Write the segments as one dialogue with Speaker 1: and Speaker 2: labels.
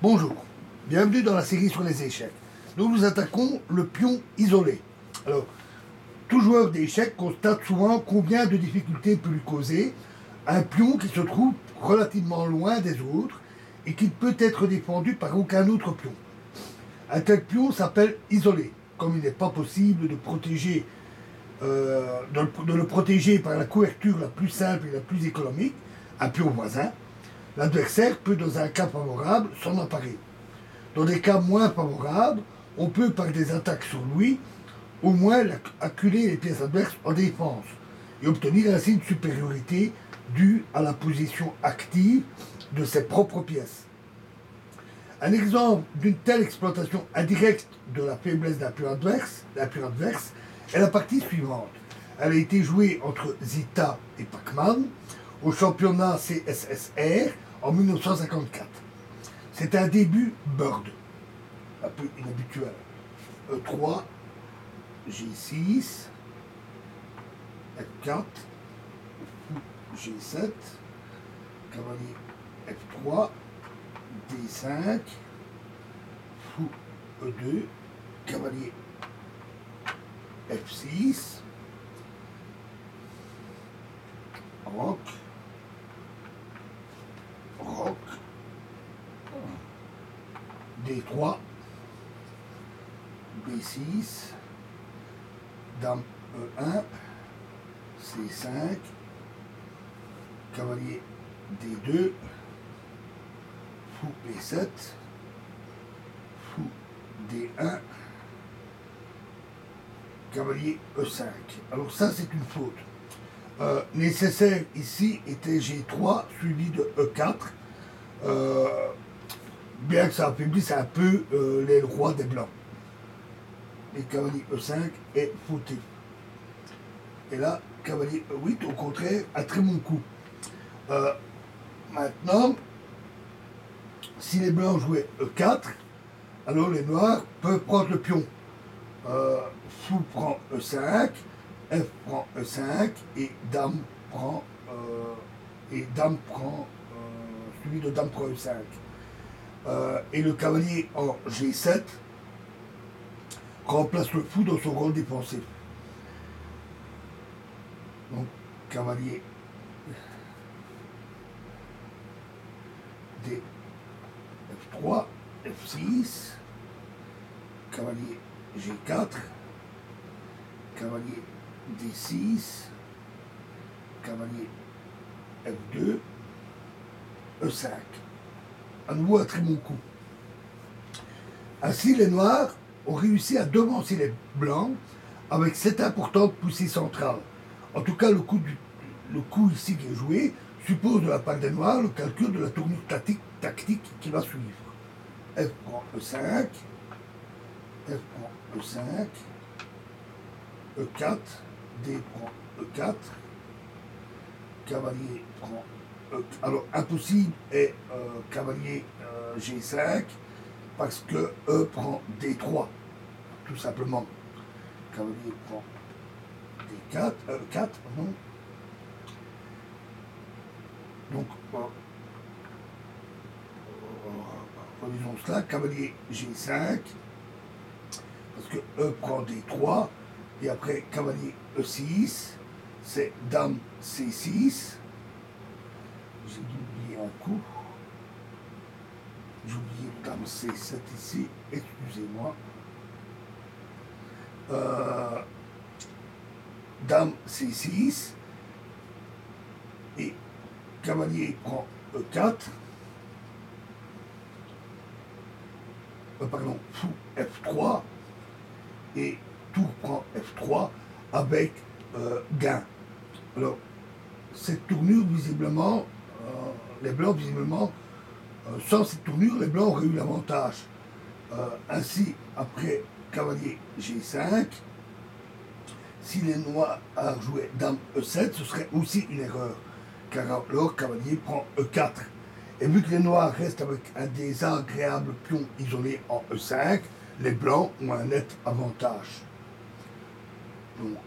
Speaker 1: Bonjour, bienvenue dans la série sur les échecs. Nous attaquons le pion isolé. Alors, tout joueur d'échecs constate souvent combien de difficultés peut lui causer un pion qui se trouve relativement loin des autres et qui ne peut être défendu par aucun autre pion. Un tel pion s'appelle isolé, comme il n'est pas possible de le protéger par la couverture la plus simple et la plus économique, un pion voisin. L'adversaire peut, dans un cas favorable, s'en emparer. Dans des cas moins favorables, on peut, par des attaques sur lui, au moins acculer les pièces adverses en défense et obtenir ainsi une supériorité due à la position active de ses propres pièces. Un exemple d'une telle exploitation indirecte de la faiblesse d'un pion adverse est la partie suivante. Elle a été jouée entre Zita et Pacman au championnat CSSR en 1954. C'est un début bird, un peu inhabituel. E3, G6, F4, G7, cavalier F3, D5, fou E2, cavalier F6, roc, roc, D3, B6, dame E1, C5, cavalier D2, fou B7, fou D1, cavalier E5. Alors ça c'est une faute. Nécessaire ici était G3 suivi de E4, bien que ça affaiblisse un peu les rois des blancs. Et cavalier E5 est fauté. Et là, cavalier E8, au contraire, a très bon coup. Maintenant, si les blancs jouaient E4, alors les noirs peuvent prendre le pion. Fou prend E5, F prend E5 et dame prend suivi de dame prend E5. Et le cavalier en G7 remplace le fou dans son rôle défensif. Donc, cavalier D, F3, F6, cavalier G4, cavalier D6, cavalier F2, E5. À nouveau un très bon coup. Ainsi, les noirs ont réussi à devancer les blancs avec cette importante poussée centrale. En tout cas, le coup ici qui est joué suppose de la part des noirs le calcul de la tournure tactique qui va suivre. F prend E5, F prend E5, E4, D prend E4, cavalier prend E4. Alors, impossible est cavalier G5 parce que E prend D3, tout simplement. Cavalier prend D4, E4, pardon. Donc, relisons cela, cavalier G5, parce que E prend D3, et après cavalier E6, c'est dame C6, j'ai oublié un coup, j'ai oublié dame C7 ici, excusez-moi, dame C6, et cavalier prend E4, fou F3, et tour prend F3 avec gain. Alors, cette tournure, visiblement, les blancs, visiblement, sans cette tournure, les blancs auraient eu l'avantage. Ainsi, après cavalier G5, si les noirs jouaient dame E7, ce serait aussi une erreur, car alors cavalier prend E4. Et vu que les noirs restent avec un désagréable pion isolé en E5, les blancs ont un net avantage. Donc,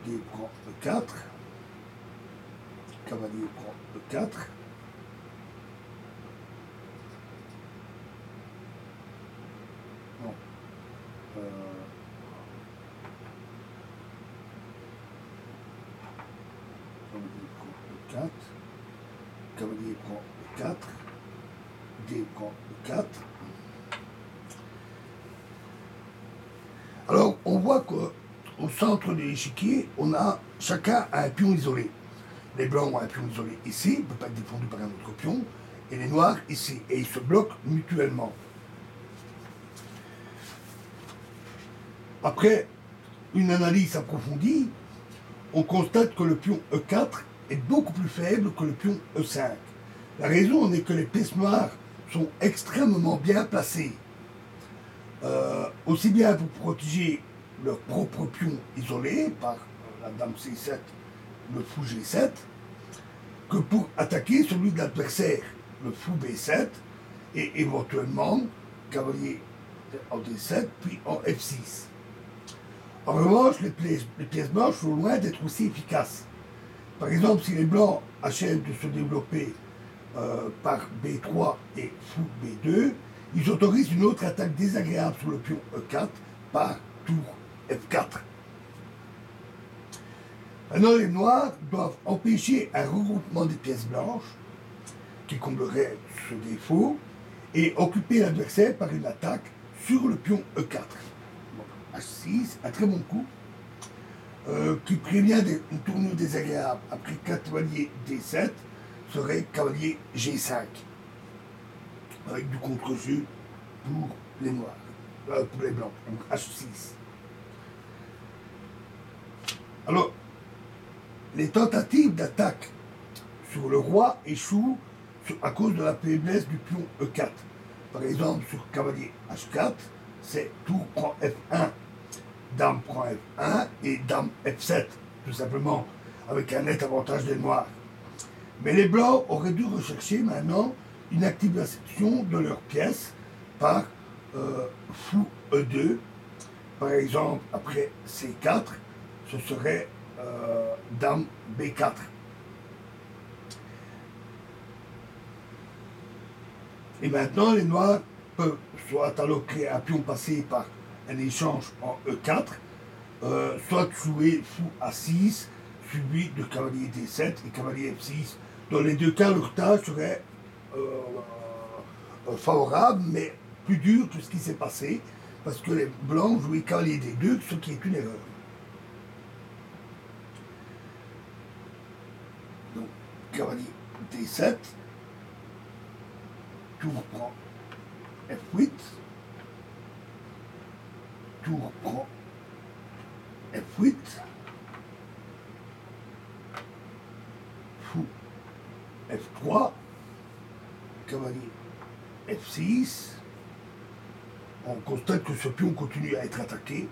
Speaker 1: D prend E4, cavalier prend E4, cavalier prend E4, D prend E4. Alors, on voit qu'au centre de l'échiquier, on a chacun un pion isolé. Les blancs ont un pion isolé ici, il ne peut pas être défendu par un autre pion, et les noirs ici, et ils se bloquent mutuellement. Après une analyse approfondie, on constate que le pion E4 est beaucoup plus faible que le pion E5. La raison en est que les pièces noires sont extrêmement bien placées, aussi bien pour protéger leur propre pion isolé par la dame C7, le fou G7, que pour attaquer celui de l'adversaire, le fou B7, et éventuellement cavalier en D7, puis en F6. En revanche, les pièces blanches sont loin d'être aussi efficaces. Par exemple, si les blancs achèvent de se développer par B3 et fou B2, ils autorisent une autre attaque désagréable sur le pion E4 par tour F4. Maintenant, les noirs doivent empêcher un regroupement des pièces blanches qui comblerait ce défaut et occuper l'adversaire par une attaque sur le pion E4. H6, un très bon coup, qui prévient une tournure désagréable après cavalier D7, serait cavalier G5, avec du contre-jeu pour les noirs, pour les blancs, donc H6. Alors, les tentatives d'attaque sur le roi échouent à cause de la faiblesse du pion E4. Par exemple, sur cavalier H4, c'est tour prend F1, dame prend F1 et dame F7, tout simplement, avec un net avantage des noirs. Mais les blancs auraient dû rechercher maintenant une activation de leurs pièces par fou E2. Par exemple, après C4, ce serait dame B4. Et maintenant, les noirs peuvent soit alors créer un pion passé par un échange en E4, soit jouer fou A6, suivi de cavalier D7 et cavalier F6. Dans les deux cas, leur tâche serait favorable, mais plus dur que ce qui s'est passé, parce que les blancs jouaient cavalier D2, ce qui est une erreur. Donc, cavalier D7, tour prend F8, tour prend F8, fou F3, cavalier F6, on constate que ce pion continue à être attaqué,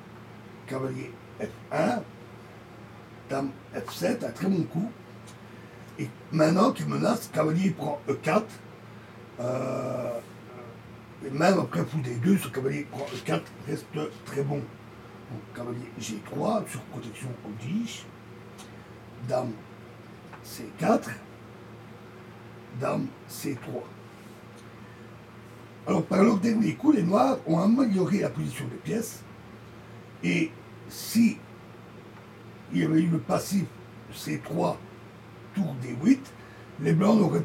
Speaker 1: cavalier F1, dame F7, un très bon coup, et maintenant qu'il menace, cavalier prend E4, et même après fou D2, ce cavalier prend E4 reste très bon. Donc cavalier G3 sur protection oblige, dame C4, dame C3. Alors par leur dernier coup, les noirs ont amélioré la position des pièces, et si il y avait eu le passif C3 tour D8, les blancs n'auraient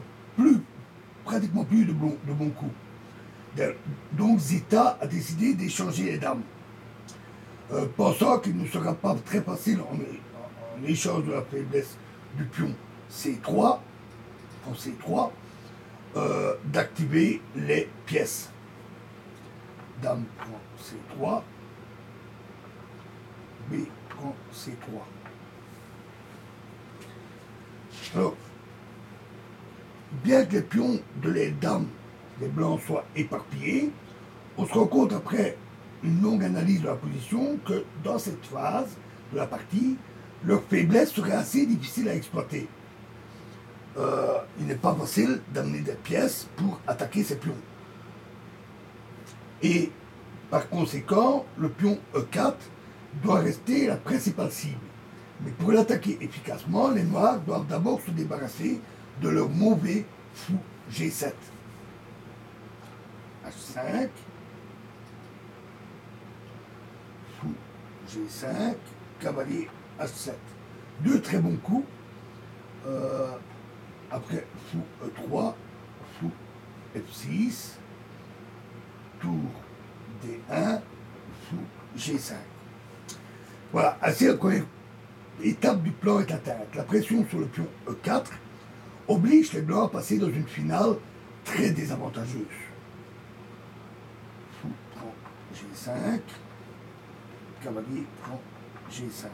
Speaker 1: pratiquement plus de bons coups. Donc Zeta a décidé d'échanger les dames, pensant qu'il ne sera pas très facile en échange de la faiblesse du pion C3, en C3, d'activer les pièces. Dame prend C3, B prend C3. Alors, bien que les pions de les dames des blancs soient éparpillés, on se rend compte après une longue analyse de la position que dans cette phase de la partie, leur faiblesse serait assez difficile à exploiter. Il n'est pas facile d'amener des pièces pour attaquer ces pions. Et par conséquent, le pion E4 doit rester la principale cible. Mais pour l'attaquer efficacement, les noirs doivent d'abord se débarrasser de leur mauvais fou G7. H5, fou G5, cavalier H7. Deux très bons coups après fou E3, fou F6, tour D1, fou G5. Voilà, ainsi la première étape du plan est atteinte. La pression sur le pion E4 oblige les blancs à passer dans une finale très désavantageuse. Fou prend G5, cavalier prend G5.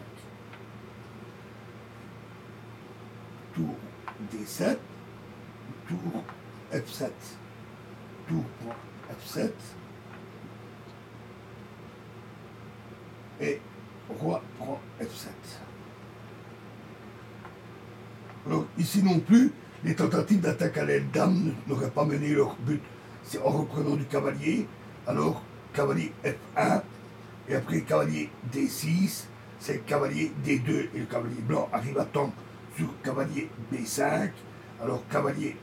Speaker 1: Tour D7, tour F7, tour prend F7, et roi prend F7. Alors ici non plus, les tentatives d'attaque à l'aile dame n'auraient pas mené leur but. C'est en reprenant du cavalier, alors cavalier F1, et après cavalier D6, c'est cavalier D2, et le cavalier blanc arrive à temps sur cavalier B5, alors cavalier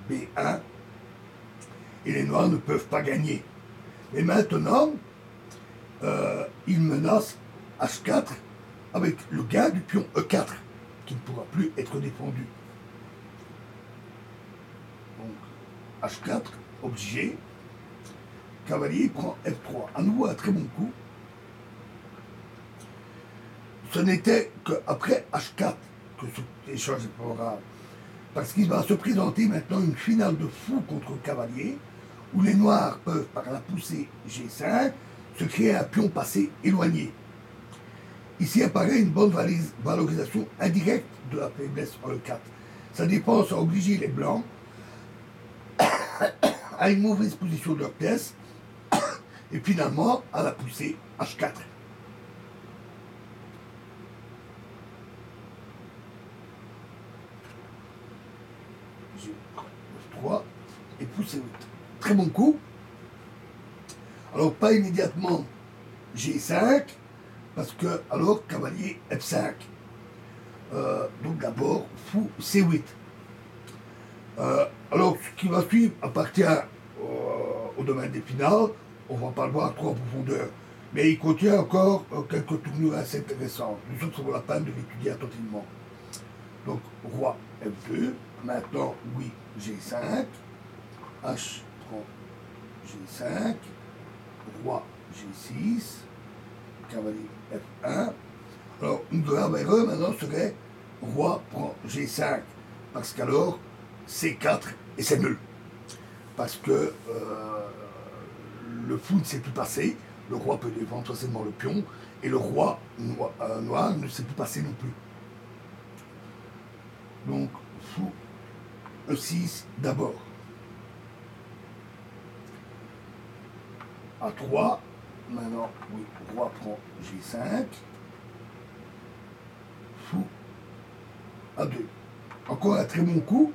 Speaker 1: B1, et les noirs ne peuvent pas gagner. Et maintenant, ils menacent H4 avec le gain du pion E4, qui ne pourra plus être défendu. Donc, H4, obligé. Cavalier prend F3. À nouveau, un très bon coup. Ce n'était qu'après H4 que cet échange est favorable. Parce qu'il va se présenter maintenant une finale de fou contre le cavalier, où les noirs peuvent, par la poussée G5, se créer un pion passé éloigné. Ici apparaît une bonne valorisation indirecte de la faiblesse en E4. Sa défense a obligé les blancs à une mauvaise position de leur pièce et finalement à la poussée H4. G3 et poussée 8. Très bon coup. Alors pas immédiatement G5, parce que alors cavalier F5. Donc d'abord fou C8. Alors ce qui va suivre appartient au domaine des finales. On ne va pas le voir trop en profondeur, mais il contient encore quelques tournures assez intéressantes. Nous sommes sur la peine de l'étudier attentivement. Donc roi F2, maintenant oui G5, H prend G5, roi G6, cavalier F1. Alors, une grave erreur maintenant serait roi prend G5, parce qu'alors C4 et c'est nul. Parce que le fou ne sait plus passer, le roi peut défendre facilement le pion, et le roi noir ne sait plus passer non plus. Donc, fou E6 d'abord. A3, maintenant, oui, roi prend G5, fou A2. Encore un très bon coup.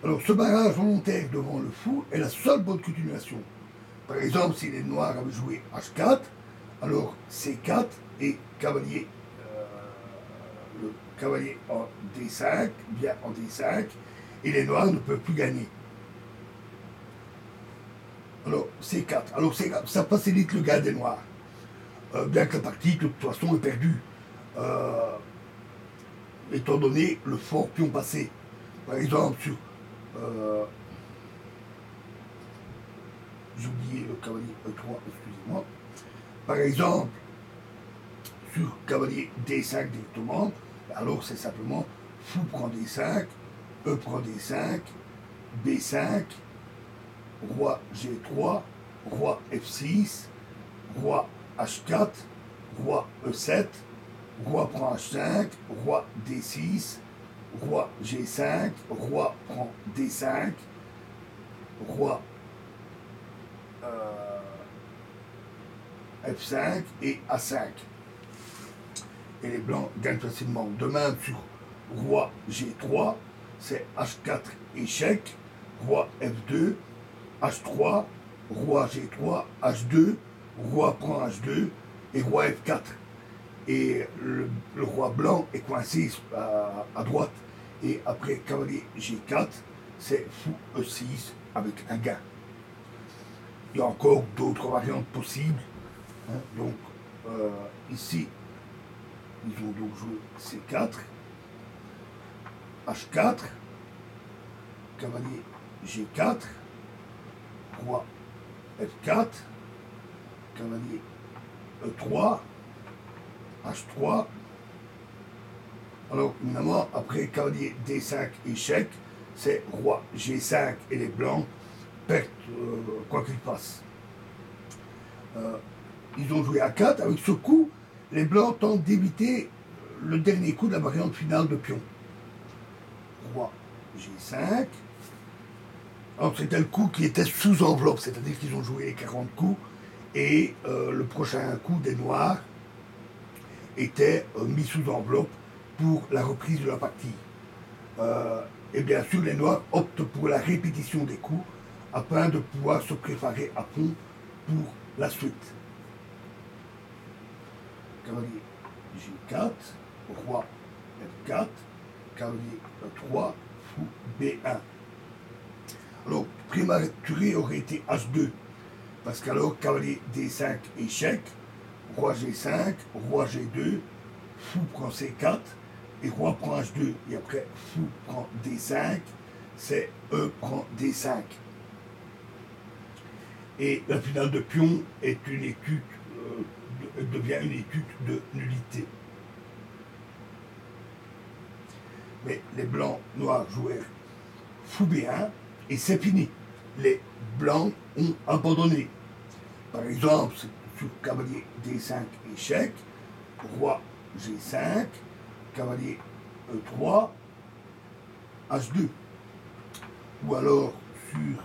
Speaker 1: Alors, ce barrage volontaire devant le fou est la seule bonne continuation. Par exemple, si les noirs avaient joué H4, alors C4 et cavalier, le cavalier en D5, bien en D5, et les noirs ne peuvent plus gagner. Alors, C4. Alors, ça facilite le gain des noirs. Bien que la partie, de toute façon, est perdue. Étant donné le fort pion passé. Par exemple, sur... j'ai oublié le cavalier E3, excusez-moi. Par exemple, sur cavalier D5 directement, alors c'est simplement fou prend D5, E prend D5, B5, roi G3, roi F6, roi H4, roi E7, roi prend H5, roi D6, roi G5, roi prend D5, roi F5 et A5. Et les blancs gagnent facilement. De même sur roi G3, c'est H4 échec, roi F2, H3, roi G3, H2, roi prend H2 et roi F4. Et le roi blanc est coincé à droite. Et après cavalier G4, c'est fou E6 avec un gain. Il y a encore d'autres variantes possibles. Hein. Donc, ici, ils ont donc joué C4. H4, cavalier G4, roi F4, cavalier E3, H3. Alors, évidemment, après cavalier D5 échec, c'est roi G5 et les blancs perdent quoi qu'il passe. Ils ont joué A4. Avec ce coup, les blancs tentent d'éviter le dernier coup de la variante finale de pion. Roi G5. Alors, c'était le coup qui était sous enveloppe, c'est-à-dire qu'ils ont joué les 40 coups et le prochain coup des noirs était mis sous enveloppe pour la reprise de la partie. Et bien sûr, les noirs optent pour la répétition des coups afin de pouvoir se préparer à fond pour la suite. Cavalier G4, roi F4, cavalier E3, fou B1. Alors, prématuré aurait été H2, parce qu'alors cavalier D5 échec, roi G5, roi G2, fou prend C4, et roi prend H2, et après fou prend D5, c'est E prend D5. Et la finale de pion est une étude, devient une étude de nullité. Mais les blancs noirs jouèrent fou B1, et c'est fini. Les blancs ont abandonné. Par exemple, sur cavalier D5 échec, roi G5, cavalier E3, H2. Ou alors sur